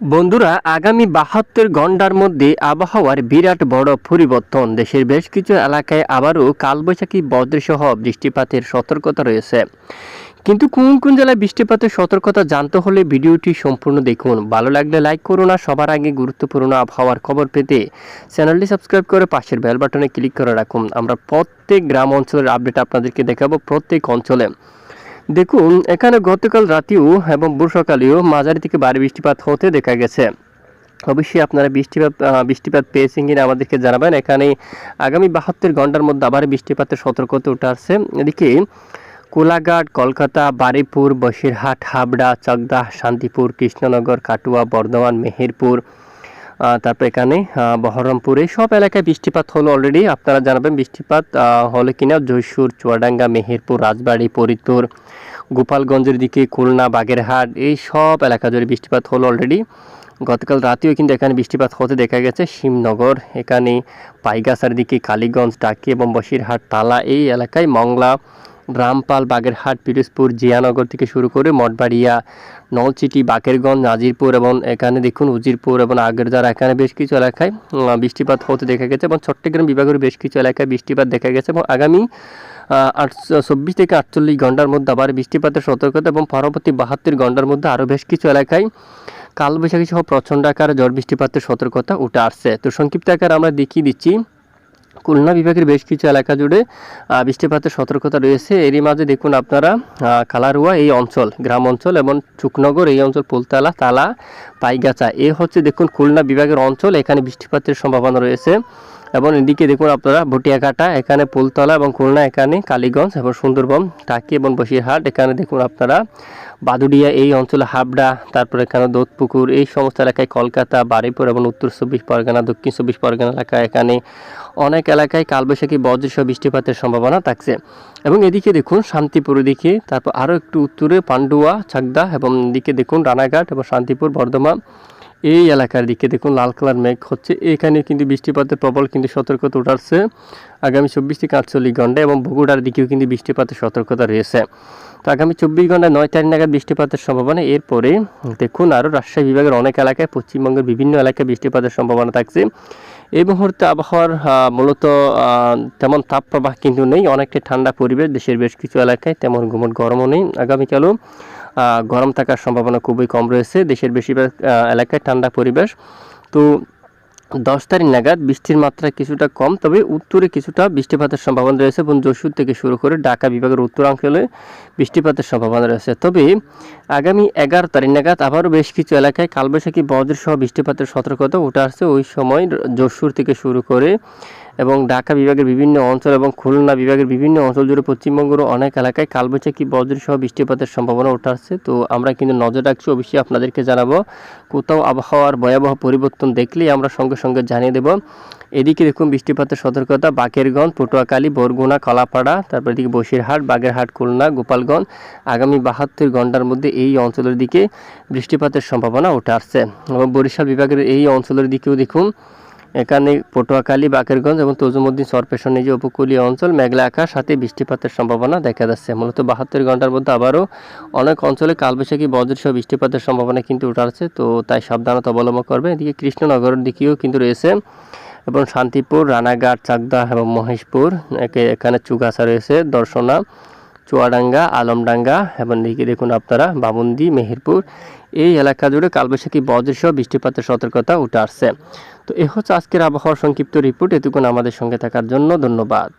বন্ধুরা, আগামী ৭২ ঘন্টার মধ্যে আবহাওয়ার বিরাট বড় পরিবর্তন। দেশের বেশ কিছু এলাকায় আবারও কালবৈশাখী বজ্রসহ বৃষ্টিপাতের সতর্কতা রয়েছে। কিন্তু কোন কোন জেলায় বৃষ্টিপাতের সতর্কতা জানতে হলে ভিডিওটি সম্পূর্ণ দেখুন। ভালো লাগলে লাইক করুন, আর সবার আগে গুরুত্বপূর্ণ আবহাওয়ার খবর পেতে চ্যানেলটি সাবস্ক্রাইব করে পাশের বেল বাটনে ক্লিক করে রাখুন। আমরা প্রত্যেক গ্রাম অঞ্চলের আপডেট আপনাদেরকে দেখাবো, প্রত্যেক অঞ্চলে। দেখুন, এখানে গতকাল রাতেও এবং ভোর সকালেও মাঝারি থেকে ভারী বৃষ্টিপাত হতে দেখা গেছে। অবশ্যই আপনারা বৃষ্টিপাত পেয়েছেন কিনা আমাদেরকে জানাবেন। এখানে আগামী ৭২ ঘন্টার মধ্যে আবার বৃষ্টিপাতের সতর্কতা উঠে আসছে। এদিকে কোলাঘাট, কলকাতা, বারুইপুর, বসিরহাট, হাবড়া, চাকদা, শান্তিপুর, কৃষ্ণনগর, কাটুয়া, বর্ধমান, মেহেরপুর, তারপর এখানে বহরমপুর, এই সব এলাকায় বৃষ্টিপাত হলো অলরেডি। আপনারা জানাবেন বৃষ্টিপাত হলো কিনা। যশোর, চুয়াডাঙ্গা, মেহেরপুর, রাজবাড়ী, ফরিদপুর, গোপালগঞ্জের দিকে, খুলনা, বাগেরহাট, এই সব এলাকা জুড়ে বৃষ্টিপাত হলো অলরেডি। গতকাল রাতেও কিন্তু এখানে বৃষ্টিপাত হতে দেখা গেছে। শিবনগর, এখানে পাইগাছার দিকে, কালীগঞ্জ, টাকি এবং বসিরহাট, তালা, এই এলাকায় মংলা, রামপাল, বাগেরহাট, পিরোজপুর, জিয়ানগর থেকে শুরু করে মঠবাড়িয়া, নলছিটি, বাকেরগঞ্জ, নাজিরপুর এবং এখানে দেখুন উজিরপুর এবং আগেরদারা, এখানে বেশ কিছু এলাকায় বৃষ্টিপাত হতে দেখা গেছে এবং চট্টগ্রাম বিভাগের বেশ কিছু এলাকায় বৃষ্টিপাত দেখা গেছে। এবং আগামী 24 থেকে 48 ঘন্টার মধ্যে আবার বৃষ্টিপাতের সতর্কতা এবং পরবর্তী 72 ঘন্টার মধ্যে আরও বেশ কিছু এলাকায় কালবৈশাখী সহ প্রচণ্ড আকারে ঝড় বৃষ্টিপাতের সতর্কতা উঠে আসছে। তো সংক্ষিপ্ত আকারে আমরা দেখিয়ে দিচ্ছি। খুলনা বিভাগের বেশ কিছু এলাকা জুড়ে বৃষ্টিপাতের সতর্কতা রয়েছে। এরই মাঝে দেখুন আপনারা কালারুয়া এই অঞ্চল, গ্রাম অঞ্চল এবং চুকনগর এই অঞ্চল, ফুলতলা, তালা, পাইগাছা, এ হচ্ছে দেখুন খুলনা বিভাগের অঞ্চল। এখানে বৃষ্টিপাতের সম্ভাবনা রয়েছে। এবং এদিকে দেখুন আপনারা ভটিয়াঘাটা, এখানে ফুলতলা এবং খুলনা, এখানে কালীগঞ্জ এবং সুন্দরবন, টাকি এবং বসিরহাট, এখানে দেখুন আপনারা বাদুড়িয়া এই অঞ্চলে, হাবড়া, তারপর এখানে দোধপুকুর, এই সমস্ত এলাকায়, কলকাতা, বারুইপুর এবং উত্তর 24 পরগনা, দক্ষিণ 24 পরগনা এলাকায়, এখানে অনেক এলাকায় কালবৈশাখী বজ্রসহ বৃষ্টিপাতের সম্ভাবনা থাকছে। এবং এদিকে দেখুন শান্তিপুর দিকে, তারপর আরও একটু উত্তরে পান্ডুয়া, চাকদা এবং এদিকে দেখুন রানাঘাট এবং শান্তিপুর, বর্ধমান, এই এলাকার দিকে দেখুন লাল কালার মেঘ হচ্ছে। এখানে কিন্তু বৃষ্টিপাতের প্রবল কিন্তু সতর্কতা উঠাচ্ছে আগামী 24 থেকে 48 ঘন্টা। এবং বগুড়ার দিকেও কিন্তু বৃষ্টিপাতের সতর্কতা রয়েছে। তো আগামী 24 ঘন্টায় 9 তারিখ নাগাদ বৃষ্টিপাতের সম্ভাবনা। এরপরে দেখুন আরও রাজশাহী বিভাগের অনেক এলাকায়, পশ্চিমবঙ্গের বিভিন্ন এলাকায় বৃষ্টিপাতের সম্ভাবনা থাকছে। এই মুহূর্তে আবহাওয়ার মূলত তেমন তাপপ্রবাহ কিন্তু নেই, অনেকটাই ঠান্ডা পরিবেশ। দেশের বেশ কিছু এলাকায় তেমন গুমট গরমও নেই। আগামীকালও গরম থাকার সম্ভাবনা খুবই কম রয়েছে। দেশের বেশিরভাগ এলাকায় ঠান্ডা পরিবেশ। তো 10 তারিখ নাগাদ বৃষ্টির মাত্রা কিছুটা কম, তবে উত্তরে কিছুটা বৃষ্টিপাতের সম্ভাবনা রয়েছে এবং যশোর থেকে শুরু করে ঢাকা বিভাগের উত্তরাঞ্চলে বৃষ্টিপাতের সম্ভাবনা রয়েছে। তবে আগামী 11 তারিখ নাগাদ আবারও বেশ কিছু এলাকায় কালবৈশাখী বজ্রসহ বৃষ্টিপাতের সতর্কতা উঠে আসছে। ওই সময় যশোর থেকে শুরু করে এবং ঢাকা বিভাগের বিভিন্ন অঞ্চল এবং খুলনা বিভাগের বিভিন্ন অঞ্চল জুড়ে পশ্চিমবঙ্গের অনেক এলাকায় কালবৈশাখী বজ্রসহ বৃষ্টিপাতের সম্ভাবনা উঠে আসছে। তো আমরা কিন্তু নজর রাখছি, অবশ্যই আপনাদেরকে জানাবো। কোথাও আবহাওয়ার ভয়াবহ পরিবর্তন দেখলেই আমরা সঙ্গে সঙ্গে জানিয়ে দেব। এদিকে দেখুন বৃষ্টিপাতের সতর্কতা বাকেরগঞ্জ, পটুয়াখালী, বরগুনা, কলাপাড়া, তারপর এদিকে বসিরহাট, বাগেরহাট, খুলনা, গোপালগঞ্জ, আগামী 72 ঘন্টার মধ্যে এই অঞ্চলের দিকে বৃষ্টিপাতের সম্ভাবনা উঠে আসছে। এবং বরিশাল বিভাগের এই অঞ্চলের দিকেও দেখুন, এখানে পটুয়াখালী, বাকেরগঞ্জ এবং তজুমুদ্দিন সরপেশন এই যে উপকূলীয় অঞ্চল, মেঘলা আকাশ, সাথে বৃষ্টিপাতের সম্ভাবনা দেখা যাচ্ছে। মূলত 72 ঘন্টার মধ্যে আবারও অনেক অঞ্চলে কালবৈশাখী বজ্রসহ বৃষ্টিপাতের সম্ভাবনা কিন্তু উঠে আসছে। তো তাই সাবধানতা অবলম্বন করবে। এদিকে কৃষ্ণনগরের দিকেও কিন্তু রয়েছে এবং শান্তিপুর, রানাঘাট, চাকদা এবং মহেশপুর, এখানে চুগাছা রয়েছে, দর্শনা, চুয়াডাঙ্গা, আলমডাঙ্গা এবং এদিকে দেখুন আপনারা বামুন্দি, মেহেরপুর, এই এলাকা জুড়ে কালবৈশাখী বজ্রসহ বৃষ্টিপাতের সতর্কতা উঠে আসছে। তো এ হচ্ছে আজকের আবহাওয়ার সংক্ষিপ্ত রিপোর্ট। এতক্ষণ আমাদের সঙ্গে থাকার জন্য ধন্যবাদ।